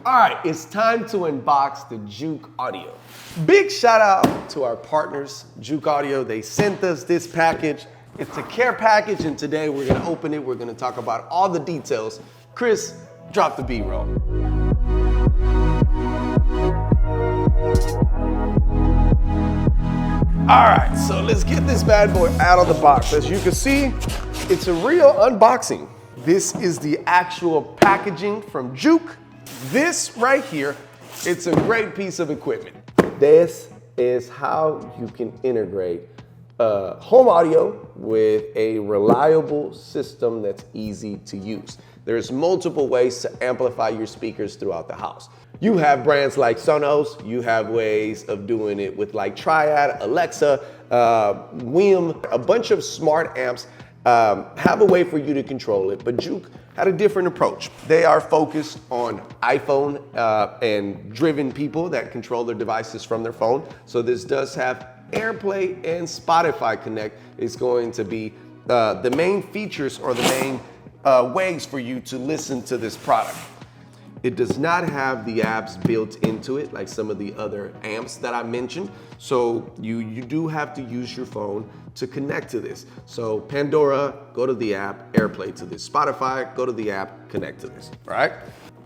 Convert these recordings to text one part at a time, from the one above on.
All right, it's time to unbox the Juke Audio. Big shout out to our partners, Juke Audio. They sent us this package. It's a care package, and today we're gonna open it. We're gonna talk about all the details. Chris, drop the B-roll. All right, so let's get this bad boy out of the box. As you can see, it's a real unboxing. This is the actual packaging from Juke. This right here, it's a great piece of equipment. This is how you can integrate home audio with a reliable system that's easy to use. There's multiple ways to amplify your speakers throughout the house. You have brands like Sonos, you have ways of doing it with like Triad, Alexa, Wim, a bunch of smart amps have a way for you to control it, but Juke had a different approach. They are focused on iPhone and driven people that control their devices from their phone. So this does have AirPlay and Spotify Connect. It's going to be the main features or the main ways for you to listen to this product. It does not have the apps built into it like some of the other amps that I mentioned. So you do have to use your phone to connect to this. So Pandora, go to the app, AirPlay to this. Spotify, go to the app, connect to this, all right?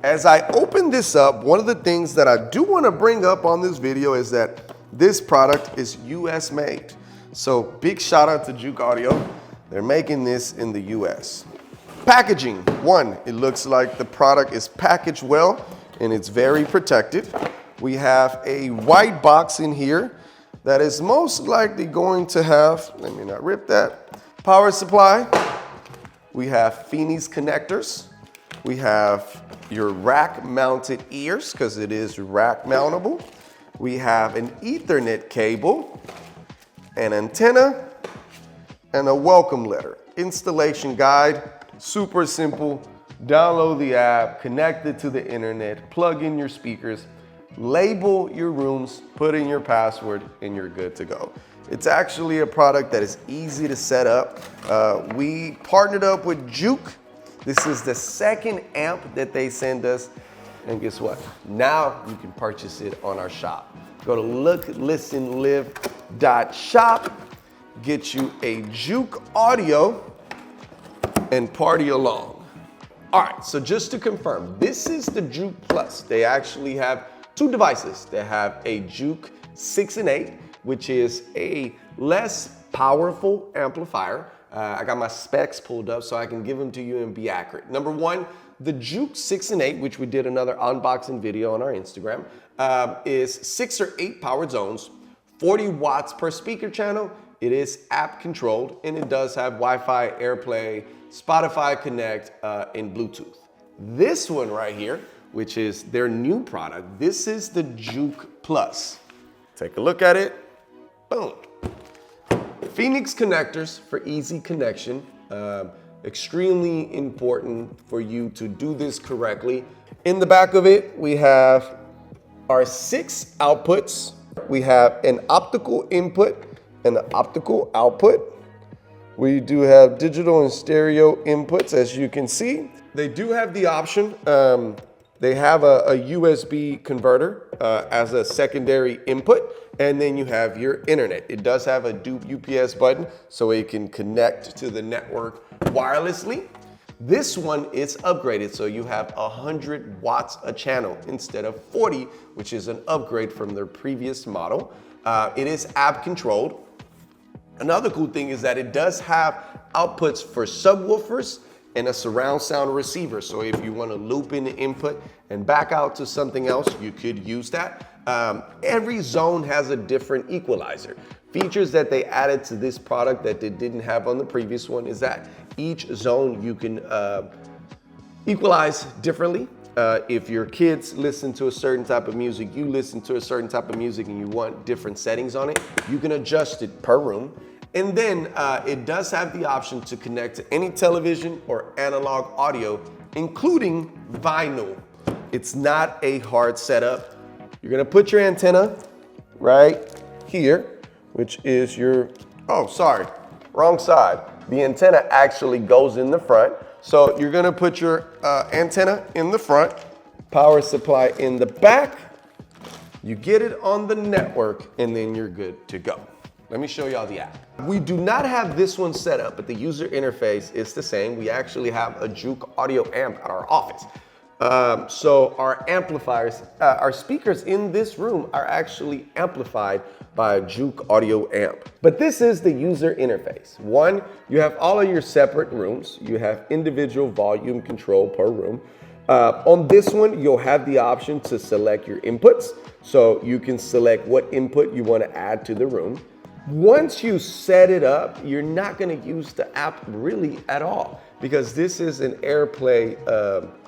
As I open this up, one of the things that I do wanna bring up on this video is that this product is US made. So big shout out to Juke Audio. They're making this in the US. Packaging, one, it looks like the product is packaged well and it's very protected. We have a white box in here that is most likely going to have, let me not rip that, power supply. We have Phoenix connectors. We have your rack mounted ears because it is rack mountable. We have an Ethernet cable, an antenna, and a welcome letter. Installation guide. Super simple. Download the app, connect it to the internet, plug in your speakers, label your rooms, put in your password, and you're good to go. It's actually a product that is easy to set up. We partnered up with Juke. This is the second amp that they send us. And guess what? Now you can purchase it on our shop. Go to looklistenlive.shop, get you a Juke Audio, and party along. All right, so just to confirm, this is the Juke Plus. They actually have two devices. They have a Juke 6 and 8, which is a less powerful amplifier. I got my specs pulled up so I can give them to you and be accurate. Number one, the Juke 6 and 8, which we did another unboxing video on our Instagram, is 6 or 8 powered zones, 40 watts per speaker channel. It is app controlled, and it does have Wi-Fi, AirPlay, Spotify Connect, and Bluetooth. This one right here, which is their new product, this is the Juke Plus. Take a look at it, boom. Phoenix connectors for easy connection. Extremely important for you to do this correctly. In the back of it, we have our 6 outputs. We have an optical input and an optical output. We do have digital and stereo inputs, as you can see. They do have the option. They have a USB converter as a secondary input, and then you have your internet. It does have a UPS button, so it can connect to the network wirelessly. This one is upgraded, so you have 100 watts a channel instead of 40, which is an upgrade from their previous model. It is app controlled. Another cool thing is that it does have outputs for subwoofers and a surround sound receiver. So if you want to loop in the input and back out to something else, you could use that. Every zone has a different equalizer. Features that they added to this product that they didn't have on the previous one is that each zone you can equalize differently. If your kids listen to a certain type of music, you listen to a certain type of music and you want different settings on it, you can adjust it per room. And then it does have the option to connect to any television or analog audio, including vinyl. It's not a hard setup. You're gonna put your antenna right here, which is your, oh, sorry, wrong side. The antenna actually goes in the front. So you're gonna put your antenna in the front, power supply in the back. You get it on the network, and then you're good to go. Let me show y'all the app. We do not have this one set up, but the user interface is the same. We actually have a Juke audio amp at our office. So our amplifiers, our speakers in this room are actually amplified by a Juke audio amp. But this is the user interface. One, you have all of your separate rooms. You have individual volume control per room. On this one, you'll have the option to select your inputs. So you can select what input you want to add to the room. Once you set it up, you're not going to use the app really at all because this is an AirPlay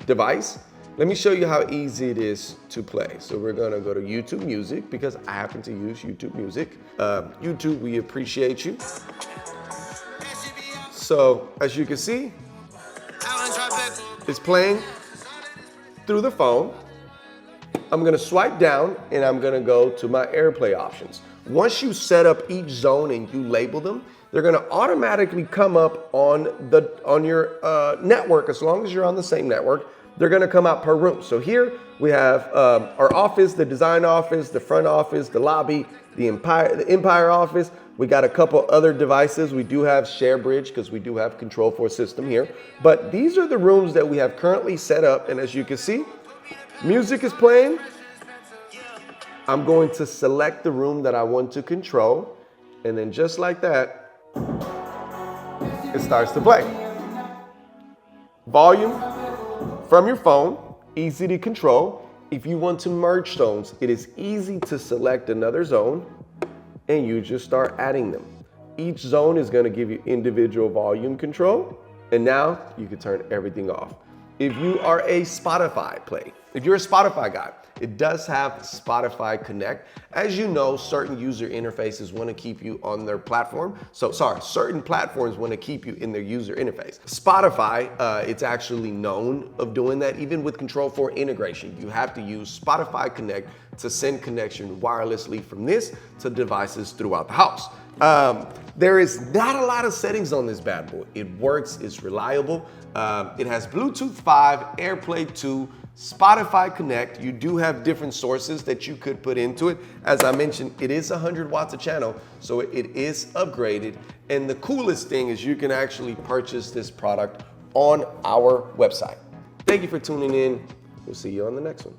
device. Let me show you how easy it is to play. So we're going to go to YouTube Music because I happen to use YouTube Music. YouTube, we appreciate you. So as you can see, it's playing through the phone. I'm going to swipe down and I'm going to go to my AirPlay options. Once you set up each zone and you label them, they're going to automatically come up on your network. As long as you're on the same network, they're going to come out per room. So here we have our office, the design office, the front office, the lobby, the Empire office. We got a couple other devices. We do have ShareBridge because we do have Control 4 system here. But these are the rooms that we have currently set up. And as you can see, music is playing. I'm going to select the room that I want to control. And then just like that, it starts to play. Volume from your phone, easy to control. If you want to merge zones, it is easy to select another zone and you just start adding them. Each zone is going to give you individual volume control. And now you can turn everything off. If you are a Spotify if you're a Spotify guy, it does have Spotify Connect. As you know, certain user interfaces want to keep you on their platform. Certain platforms want to keep you in their user interface. Spotify, it's actually known of doing that. Even with Control 4 integration, you have to use Spotify Connect to send connection wirelessly from this to devices throughout the house. There is not a lot of settings on this bad boy. It works, it's reliable. It has Bluetooth 5, AirPlay 2, Spotify Connect. You do have different sources that you could put into it. As I mentioned, it is 100 watts a channel, so it is upgraded. And the coolest thing is you can actually purchase this product on our website. Thank you for tuning in. We'll see you on the next one.